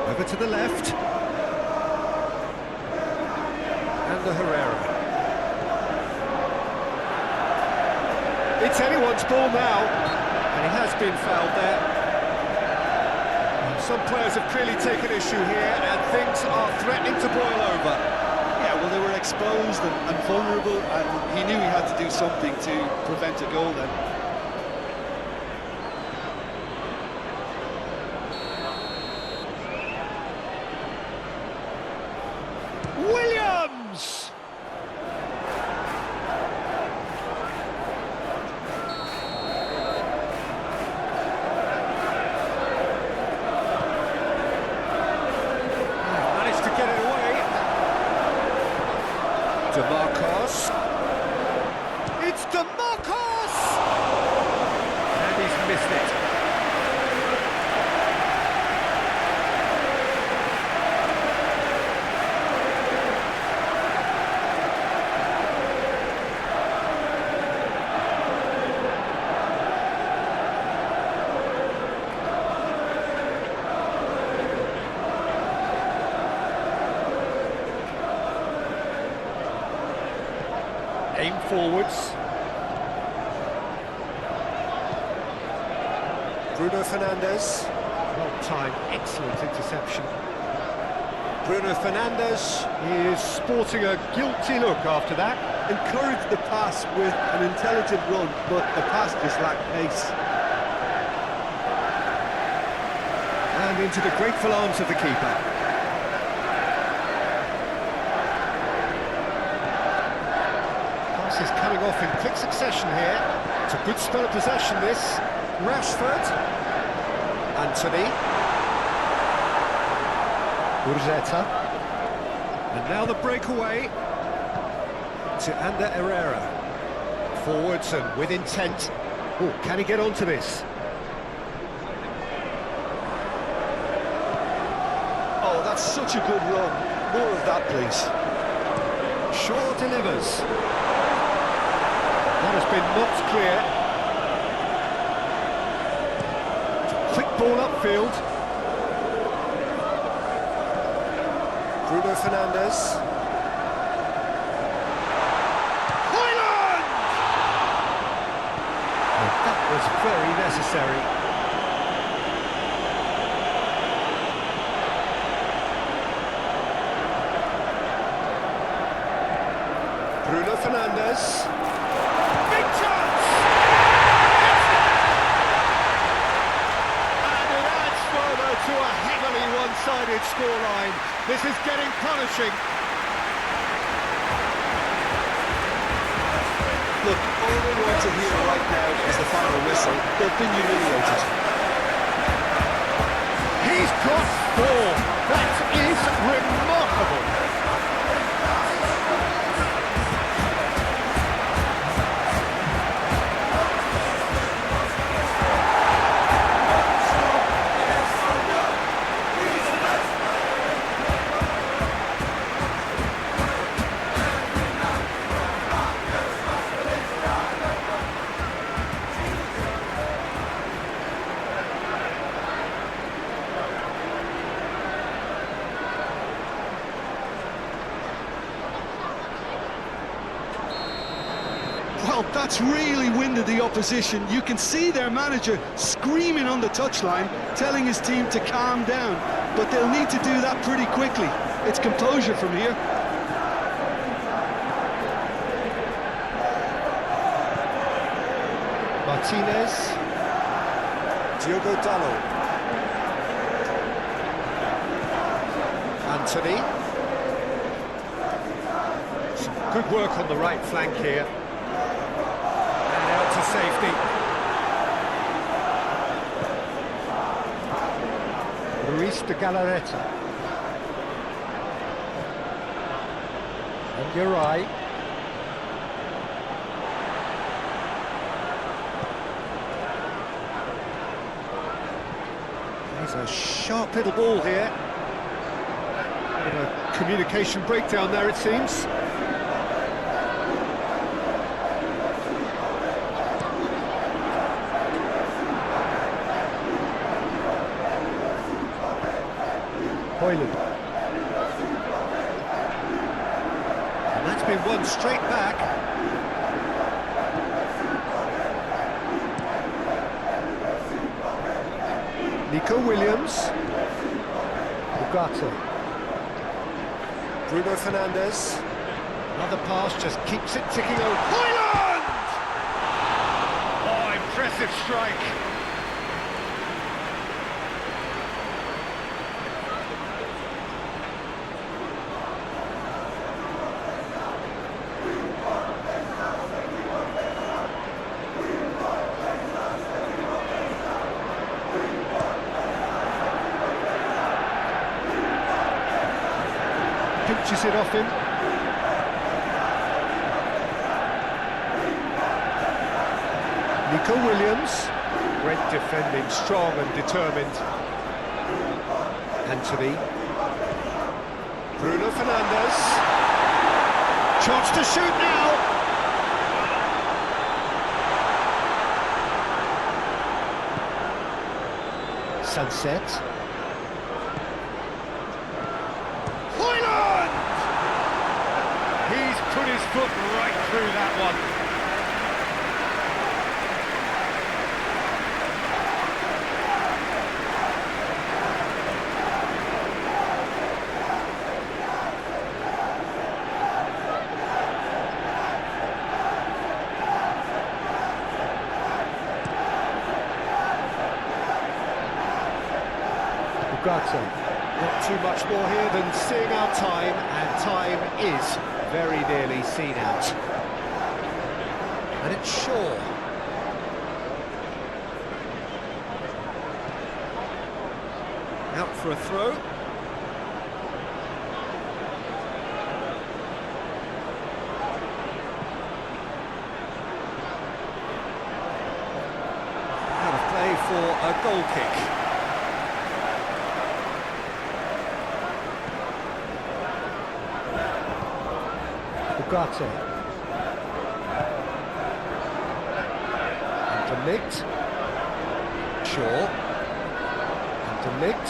S1: Over to the left. And the Herrera. It's anyone's ball now, and he has been fouled there. Some players have clearly taken issue here, and things are threatening to boil over.
S2: Yeah, well, they were exposed and vulnerable, and he knew he had to do something to prevent a goal then.
S1: Williams! Managed to get it away. DeMarcos. It's DeMarcos! And he's missed it. Aim forwards. Bruno Fernandes. Well timed, excellent interception. Bruno Fernandes is sporting a guilty look after that.
S2: Encouraged the pass with an intelligent run, but the pass just lacked pace.
S1: And into the grateful arms of the keeper. Is coming off in quick succession here. It's a good spell of possession, this. Rashford. Anthony. Urzeta. And now the breakaway to Ander Herrera. Forwards and with intent. Oh, can he get onto this?
S2: Oh, that's such a good run. More of that, please.
S1: Shaw delivers. That has been knocked clear. Quick ball upfield. Bruno Fernandes. Højlund! And that was very necessary. Bruno Fernandes. Big chance! And it adds further to a heavily one-sided scoreline. This is getting punishing.
S2: Look, all they want to hear right now is the final whistle. They've been humiliated.
S1: He's got 4. That is remarkable.
S2: Well, that's really winded the opposition. You can see their manager screaming on the touchline, telling his team to calm down. But they'll need to do that pretty quickly. It's composure from here.
S1: Martinez. Diogo Dalot. Anthony. Some good work on the right flank here. And out to safety. Luis de Galarreta. And you're right. There's a sharp little ball here. Bit of a communication breakdown there, it seems. Højlund. And that's been won straight back. Nico Williams. Ugarte. Bruno Fernandes. Another pass just keeps it ticking over. Højlund! Oh, impressive strike. Pinches it off him. Nico Williams. Great defending, strong and determined. Anthony. Bruno Fernandes. Chance to shoot now. Sunset. He's put his foot right through that one. Ugarte. Not too much more here than seeing our time, and time is very nearly seen out. And it's Shaw. Out for a throw. Out of play for a goal kick. Ugarte. And de Ligt. Shaw. And de Ligt.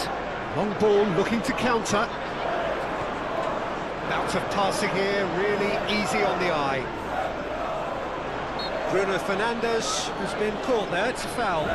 S1: Long ball looking to counter. Bout of passing here, really easy on the eye. Bruno Fernandes has been caught there, it's a foul.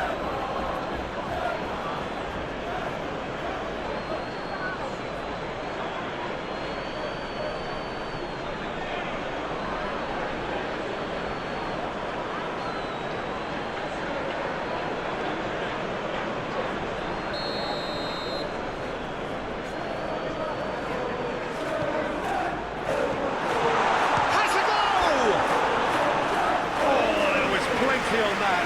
S1: On that.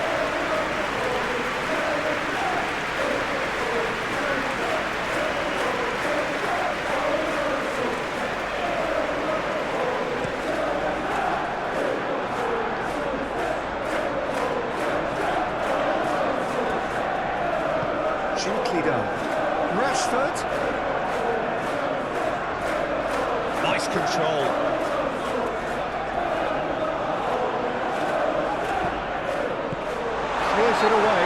S1: Gently done. Rashford. Nice control. Clears it away,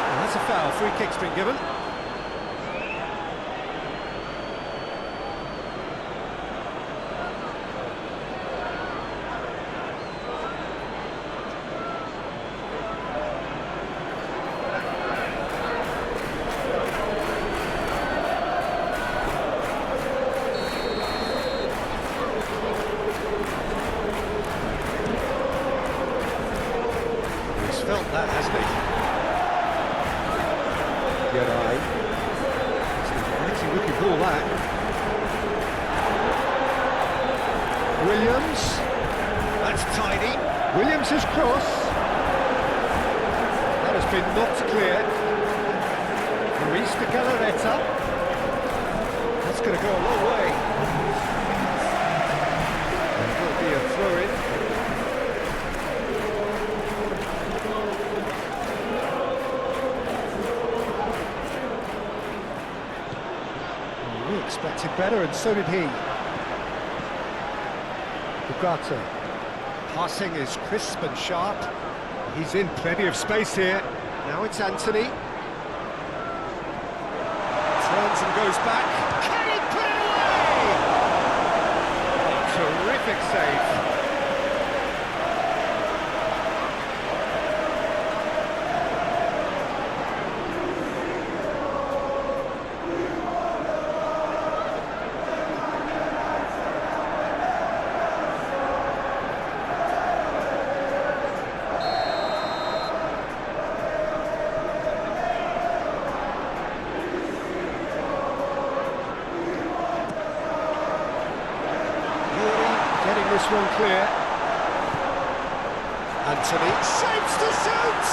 S1: and that's a foul. Free kick's been given. Felt that, hasn't he? Good eye. It's a mighty looking ball, that. Williams. That's tidy. Williams' cross. That has been knocked clear. Luis de Galarreta. That's going to go a long way. That will be a throw-in. We expected better, and so did he. Ugarte. Passing is crisp and sharp. He's in plenty of space here. Now it's Anthony. Turns and goes back. Can he put it away? Terrific save. this one clear. Anthony shapes to shoot!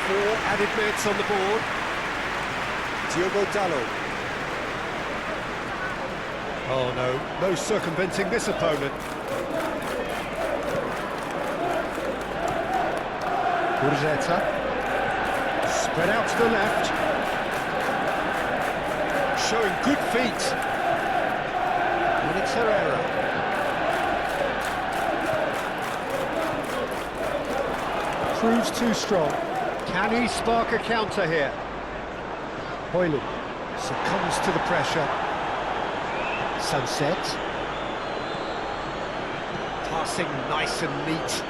S1: 4 added minutes on the board. Diogo Dalot. Oh no circumventing this opponent. Urgeta. Spread out to the left. Showing good feet. And it's Herrera. Proves too strong. Can he spark a counter here? Hoyland succumbs to the pressure. Sunset. Passing nice and neat.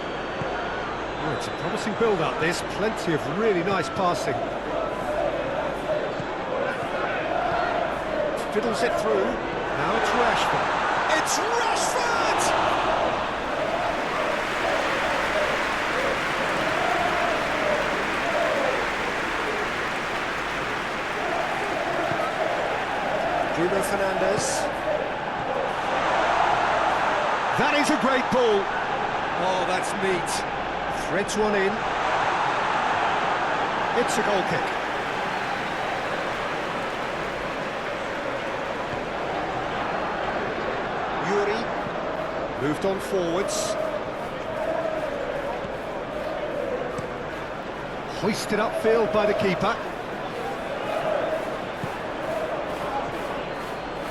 S1: Oh, it's a promising build-up, this. Plenty of really nice passing. Fiddles it through. Now it's Rashford. It's Rashford! Bruno Fernandes. That is a great ball. Oh, that's neat. Threads one in. It's a goal kick. Yuri moved on forwards. Hoisted upfield by the keeper.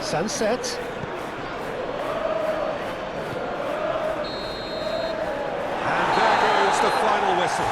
S1: Sunset. And there goes the final whistle.